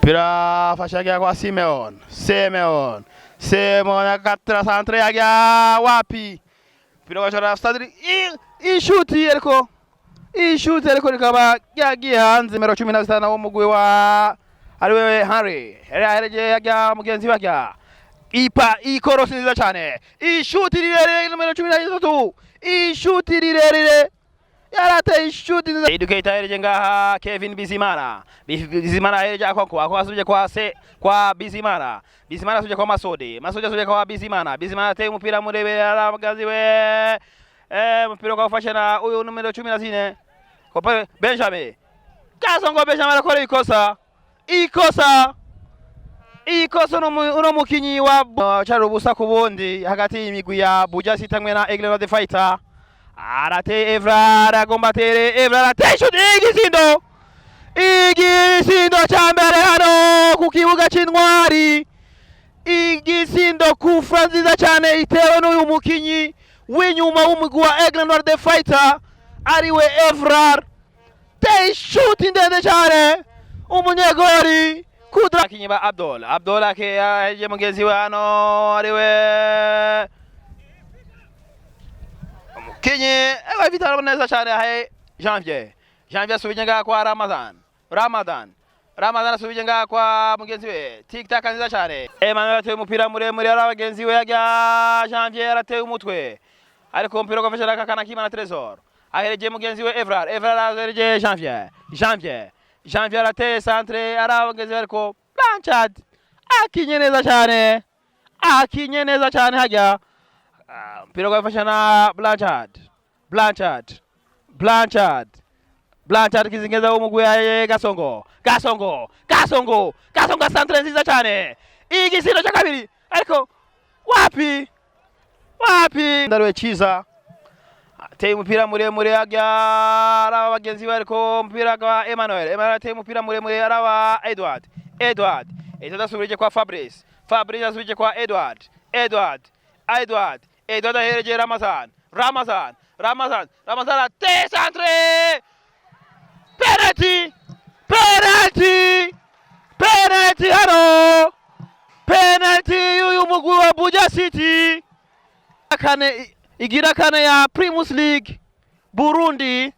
Pira fashagia kwa Simeon akatra santre yagia wapi pira wachora stadri ishuti yeriko nikaba yagia hanze numero 15 w'umugwi wa ariwe Henry yareje yagia mugenzi wake ikorosi nziza cyane ishuti rirerire numero 13 ishuti rirerire yarate ishuti nziza educator yareje ngaha Kevin Bizimana yareje kwa asubije kwa Bizimana asubije kwa Masudi asubije kwa Bizimana ateye umupira murebe arabagazi we mpira kwa fashana uyu numero 14 kwa Benjamin Kasongo arakora ikosa uno mukinyi wa Charubusa kubundi hagati y'imigwi ya Buja City hamwe na Aigle Noir Fighter arate Evra aragombatere Evra aratesho igisindo cha mbere hano ku kibuga c'Intwari igisindo kufra nziza cyane itewe n'uyu mukinyi w'inyuma w'umugwi wa Aigle Noir Fighter ariwe Evra teshuti ndende cyane umunyegori kudra kinyiba Abdul ake yaje mugenzi we hano ariwe umukinyi vitara neza cyane ahe Janvier asubije ngaha kwa Ramadan asubije ngaha kwa mugenzi we TikTok nziza cyane Emmanuel ateye umupira muremure ari abagenzi we yaga Janvier ateye umutwe ariko umupira ugafasha akana Kimana Tresor ahereje mugenzi we Evra ahereje Janvier ateye centre ari abagenzi we ariko Blanchard akinye neza cyane hajya umupira ugafasha na Blanchard kizingeza umugwi ya Gasongo centre nziza cyane igisindo cya kabiri ariko wapi ndaruwe Chiza ateye umupira muremure agara abagenzi we ariko umupira kwa Emmanuel ateye umupira muremure araba Edward asubije kwa Fabrice asubije kwa Edward ahereje Ramazan ateye centre penalty hano y'uyu mugwi wa Buja City igira kane ya Primus League Burundi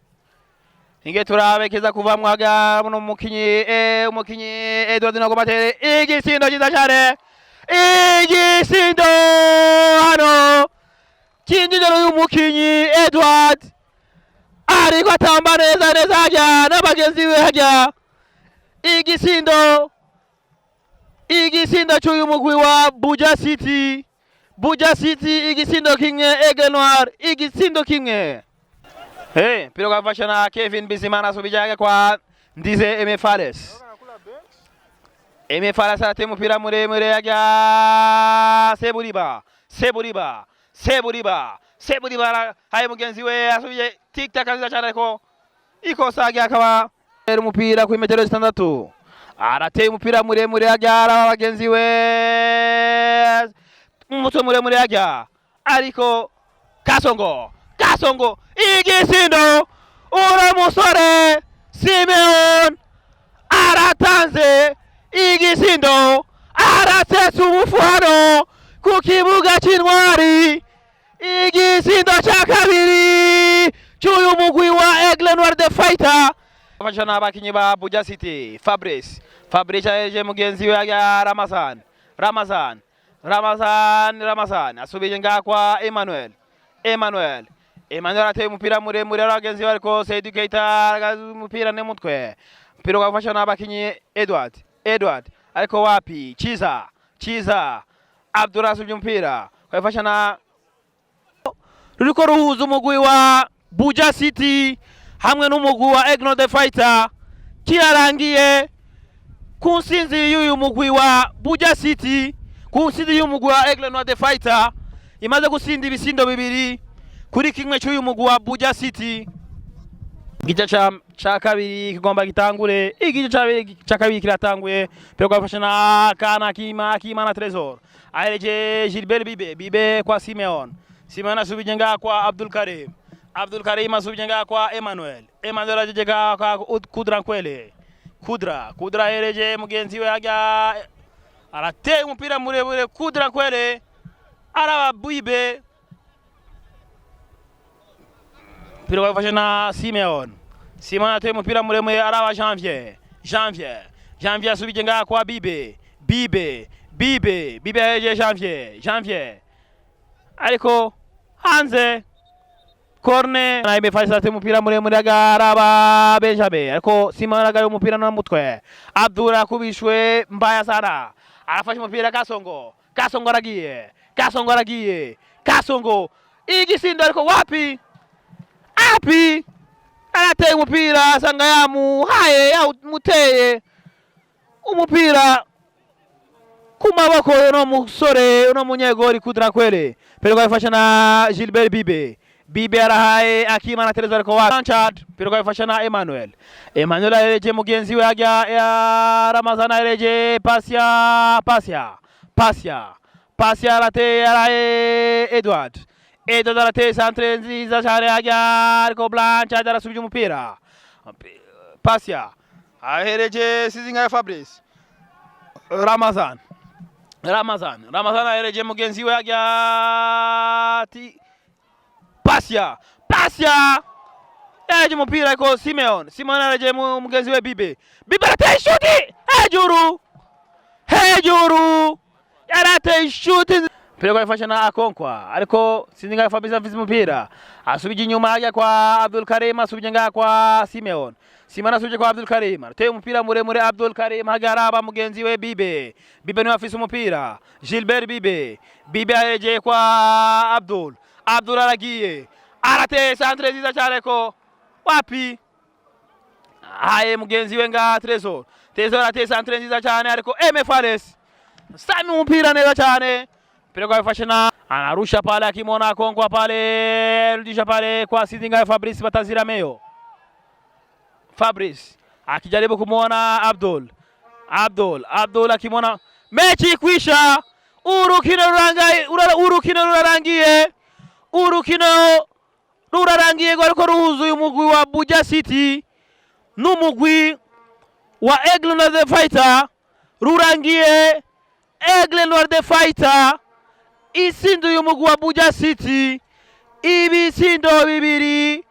inge turabekeza kuva mwaga muno mukinyi Edward nagobatere igisindo cyiza cyane igisindo hano kinjira uyu mukinyi Edward ariko atamba neza hajya n'abagenzi we hajya igisindo cy'uyu mugwi wa Buja City igisindo kimwe Aigle Noir igisindo kimwe piro kafasha na Kevin Bizimana asubije kwa Ndize Aime Fares ateye umupira muremure yajya Seburiba haye mugenzi we asubije TikTok nziza cyane ariko ikosa akaba umupira ku metero 6 arateye umupira muremure yajya abagenzi we umutwe muremure yajya ariko Kasongo igisindo musore Simeon aratanze igisindo aratetse umufuhano ku kibuga c'Intwari igisindo cya kabiri cy'uyu mugwi wa Aigle Noir Fighter afasha n'abakinyi ba Buja City Fabrice ahereje mugenzi we ya Ramazan asubije ngaha kwa Emmanuel ateye umupira muremure abagenzi we ariko Educator umupira n'umutwe umupira ugafasha n'abakinyi Edward ariko wapi Chiza Abdul asubije umupira ugafasha na ruriko ruhuza umugwi wa Buja City hamwe n'umugwi wa Aigle Noir Fighter kirarangiye ku nsinzi y'uyu mugwi wa Buja City ku ntsinzi y'umugwi wa Aigle Noir de Fighter imaze gusinda ibisindo bibiri kuri kimwe cy'uyu mugwi wa Buja City. Igice cha kabiri kigomba gitangure, igice cha kabiri kiratanguye, pero kwafasha na kana Kimana Tresor ahereje Gilbert Bibe kwa Simeon asubije nga kwa Abdul Karim asubije nga kwa Emmanuel ajeje kwa Kudra Nkwele Kudra ahereje mugenzi we ajya arateye umupira murebure. Kudra Nkwele araba Bibe, pero kwafasha na Simeon ateye umupira muremure araba Janvier asubije nga kwa Bibe ahereje Janvier ariko hanze corner na imefanya ateye umupira muremure agaraba Benjamin ariko Simeon agaye umupira na mutwe. Abdul akubishwe mbaya sana, arafashe umupira Kasongo aragiye igisindo ariko wapi arateye umupira asanga yamuhaye muteye umupira ku maboko no musore no munyegori Kudra Nkwele, pero kwafasha na Gilbert Bibe arahaye Akimana Tresor ariko Wanchad, pero kwafasha na Emmanuel ahereje mugenzi we ajya ya Ramazan ahereje Pasia arateye arahaye Edward arateye centre nziza cyane ajya ariko Blanchard arasubije umupira. Pasia ahereje Sizinga ya Fabrice Ramazan ahereje mugenzi we ajya Pasia ahereje umupira ariko Simeon ahereje mugenzi we Bibe arateye shuti hejuru yarateye shuti, pero kwafasha na Akonkwa ariko Sizinga ya Fabrice afize umupira asubije inyuma ajya kwa Abdul Karim asubije nga kwa Simeon asubije kwa Abdul Karim ateye umupira muremure. Abdul Karim agaraba mugenzi we Bibe niwe afise umupira. Gilbert Bibe ahereje kwa Abdul aragiye arateye centre nziza cyane ko wapi haye mugenzi we nga Tresor arateye centre nziza cyane ariko Fares sami umupira neza cyane, pero kwafasha na anarusha pale akimona Akonkwa pale rudisha pale kwa Sizinga ya Fabrice Batazirameyo. Fabrice akijaribu kumuona Abdul akimona mechi kwisha, urukino rurarangiye ariko ruhuzuye umugwi wa Buja City n'umugwi wa Aigle Noir de Fighter, rurangiye Aigle Noir de Fighter isinduye umugwi wa Buja City ibisindo 2-1.